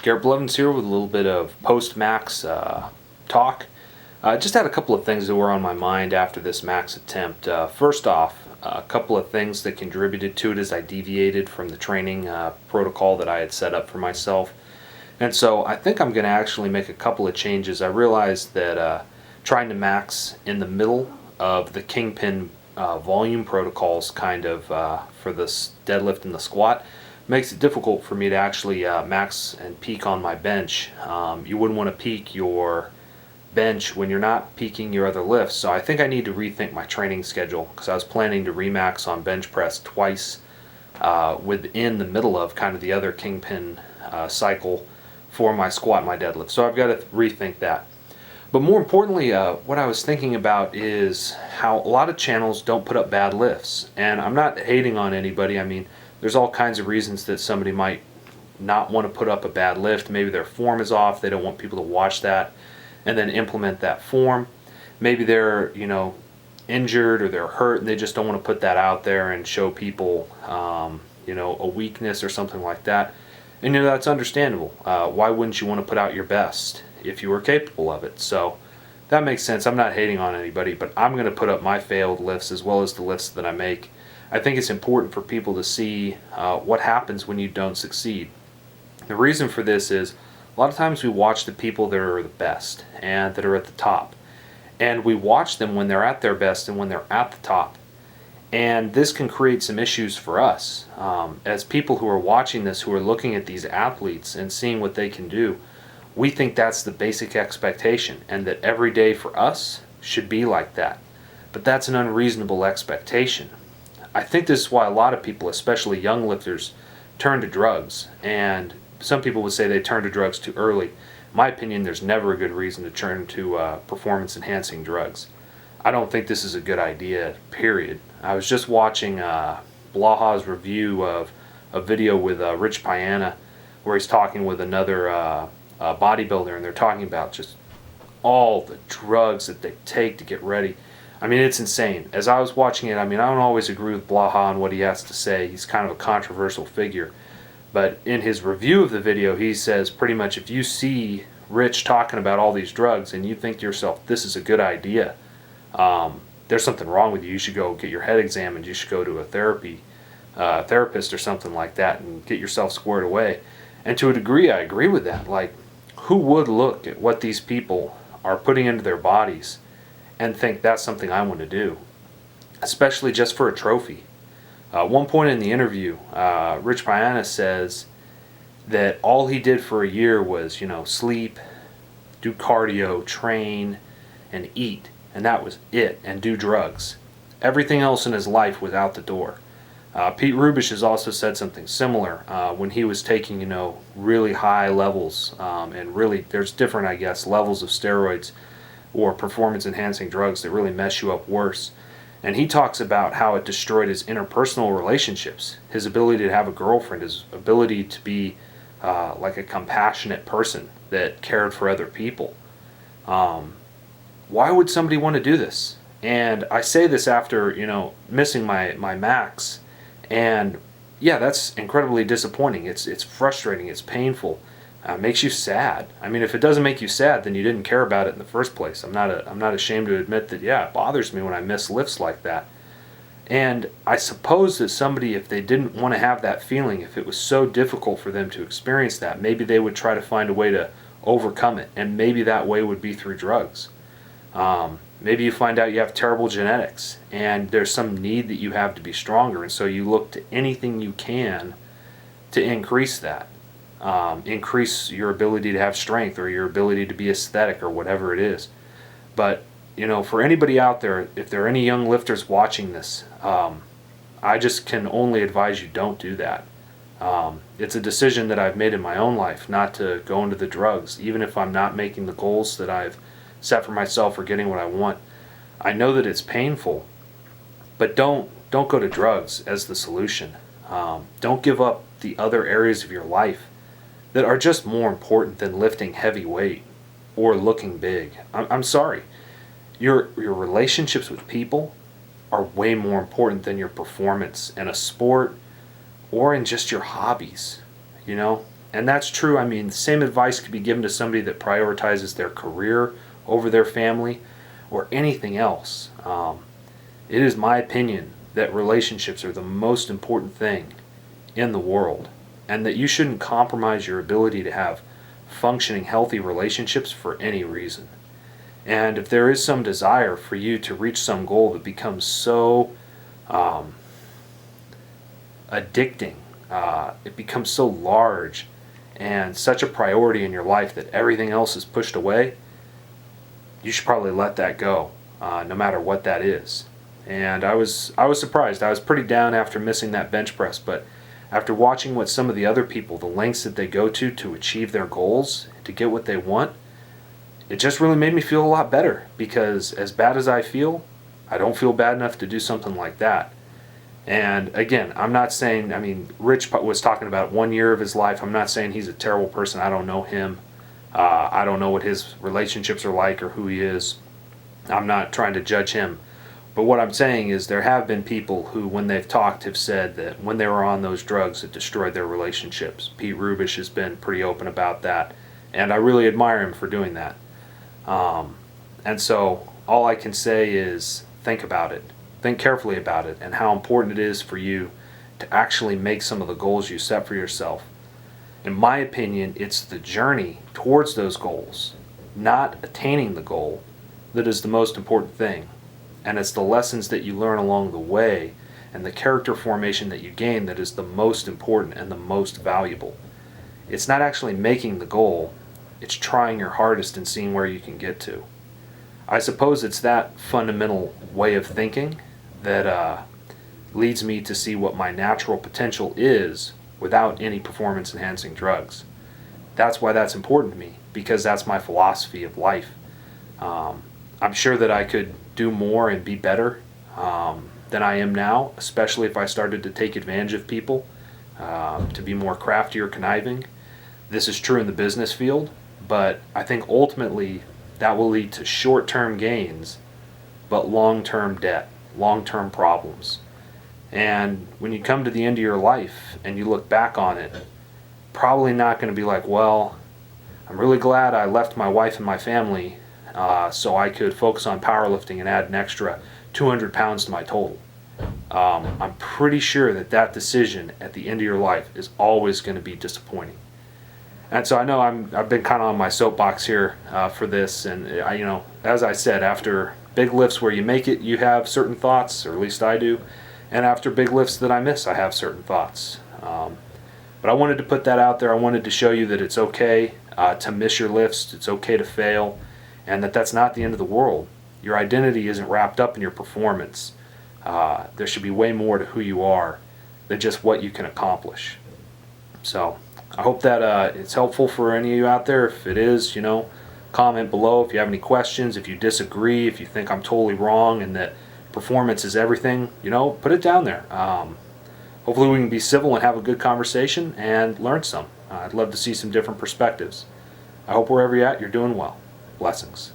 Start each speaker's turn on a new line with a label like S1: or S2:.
S1: Garrett Blevins here with a little bit of post-max talk. Just had a couple of things that were on my mind after this max attempt. First off, a couple of things that contributed to it as I deviated from the training protocol that I had set up for myself. And so I think I'm going to actually make a couple of changes. I realized that trying to max in the middle of the kingpin volume protocols kind of for the deadlift and the squat makes it difficult for me to actually max and peak on my bench. You wouldn't want to peak your bench when you're not peaking your other lifts, so I think I need to rethink my training schedule because I was planning to remax on bench press twice within the middle of kind of the other kingpin cycle for my squat and my deadlift. So I've got to rethink that. But more importantly, what I was thinking about is how a lot of channels don't put up bad lifts. And I'm not hating on anybody. I mean, there's all kinds of reasons that somebody might not want to put up a bad lift. Maybe their form is off. They don't want people to watch that and then implement that form. Maybe they're, injured or they're hurt and they just don't want to put that out there and show people, a weakness or something like that. And that's understandable. Why wouldn't you want to put out your best if you were capable of it? So that makes sense. I'm not hating on anybody, but I'm going to put up my failed lifts as well as the lifts that I make. I think it's important for people to see what happens when you don't succeed. The reason for this is a lot of times we watch the people that are the best and that are at the top. And we watch them when they're at their best and when they're at the top. And this can create some issues for us. As people who are watching this, who are looking at these athletes and seeing what they can do, we think that's the basic expectation and that every day for us should be like that. But that's an unreasonable expectation. I think this is why a lot of people, especially young lifters, turn to drugs. And some people would say they turn to drugs too early. In my opinion, there's never a good reason to turn to performance-enhancing drugs. I don't think this is a good idea, period. I was just watching Blaha's review of a video with Rich Piana where he's talking with another bodybuilder, and they're talking about just all the drugs that they take to get ready. I mean, it's insane. As I was watching it, I don't always agree with Blaha on what he has to say. He's kind of a controversial figure. But in his review of the video, he says pretty much if you see Rich talking about all these drugs and you think to yourself, this is a good idea, there's something wrong with you. You should go get your head examined. You should go to a therapist or something like that and get yourself squared away. And to a degree, I agree with that. Like, who would look at what these people are putting into their bodies and think that's something I want to do, especially just for a trophy? One point in the interview, Rich Piana says that all he did for a year was, sleep, do cardio, train, and eat, and that was it, and do drugs. Everything else in his life was out the door. Pete Rubish has also said something similar when he was taking, really high levels, and really there's different, I guess, levels of steroids or performance-enhancing drugs that really mess you up worse. And he talks about how it destroyed his interpersonal relationships, his ability to have a girlfriend, his ability to be like a compassionate person that cared for other people. Why would somebody want to do this? And I say this after, missing my max. And yeah, that's incredibly disappointing. It's frustrating. It's painful. Makes you sad. If it doesn't make you sad, then you didn't care about it in the first place. I'm not ashamed to admit that. Yeah, it bothers me when I miss lifts like that. And I suppose that somebody, if they didn't want to have that feeling, if it was so difficult for them to experience that, maybe they would try to find a way to overcome it, and maybe that way would be through drugs. Maybe you find out you have terrible genetics, and there's some need that you have to be stronger, and so you look to anything you can to increase that. Increase your ability to have strength or your ability to be aesthetic or whatever it is. But, for anybody out there, if there are any young lifters watching this, I just can only advise you don't do that. It's a decision that I've made in my own life not to go into the drugs, even if I'm not making the goals that I've set for myself or getting what I want. I know that it's painful, but don't go to drugs as the solution. Don't give up the other areas of your life that are just more important than lifting heavy weight or looking big. I'm sorry. Your relationships with people are way more important than your performance in a sport or in just your hobbies. And that's true. I mean, the same advice could be given to somebody that prioritizes their career over their family or anything else. It is my opinion that relationships are the most important thing in the world, and that you shouldn't compromise your ability to have functioning, healthy relationships for any reason. And if there is some desire for you to reach some goal that becomes so addicting, it becomes so large and such a priority in your life that everything else is pushed away, you should probably let that go, no matter what that is. And I was surprised. I was pretty down after missing that bench press, but after watching what some of the other people, the lengths that they go to achieve their goals, to get what they want, it just really made me feel a lot better, because as bad as I feel, I don't feel bad enough to do something like that. And again, I'm not saying, I mean, Rich was talking about 1 year of his life. I'm not saying he's a terrible person. I don't know him. I don't know what his relationships are like or who he is. I'm not trying to judge him. But what I'm saying is there have been people who, when they've talked, have said that when they were on those drugs, it destroyed their relationships. Pete Rubish has been pretty open about that, and I really admire him for doing that. And so all I can say is think about it. Think carefully about it and how important it is for you to actually make some of the goals you set for yourself. In my opinion, it's the journey towards those goals, not attaining the goal, that is the most important thing. And it's the lessons that you learn along the way and the character formation that you gain that is the most important and the most valuable. It's not actually making the goal, it's trying your hardest and seeing where you can get to. I suppose it's that fundamental way of thinking that leads me to see what my natural potential is without any performance enhancing drugs. That's why that's important to me, because that's my philosophy of life. I'm sure that I could do more and be better than I am now, especially if I started to take advantage of people, to be more crafty or conniving. This is true in the business field, but I think ultimately that will lead to short-term gains, but long-term debt, long-term problems. And when you come to the end of your life and you look back on it, probably not going to be like, well, I'm really glad I left my wife and my family so I could focus on powerlifting and add an extra 200 pounds to my total. I'm pretty sure that that decision at the end of your life is always going to be disappointing. And so I know I've been kind of on my soapbox here for this, and as I said, after big lifts where you make it, you have certain thoughts, or at least I do, and after big lifts that I miss, I have certain thoughts. But I wanted to put that out there. I wanted to show you that it's okay to miss your lifts, it's okay to fail, and that that's not the end of the world. Your identity isn't wrapped up in your performance. There should be way more to who you are than just what you can accomplish. So I hope that it's helpful for any of you out there. If it is, comment below if you have any questions, if you disagree, if you think I'm totally wrong and that performance is everything, put it down there. Hopefully we can be civil and have a good conversation and learn some. I'd love to see some different perspectives. I hope wherever you're at, you're doing well. Blessings.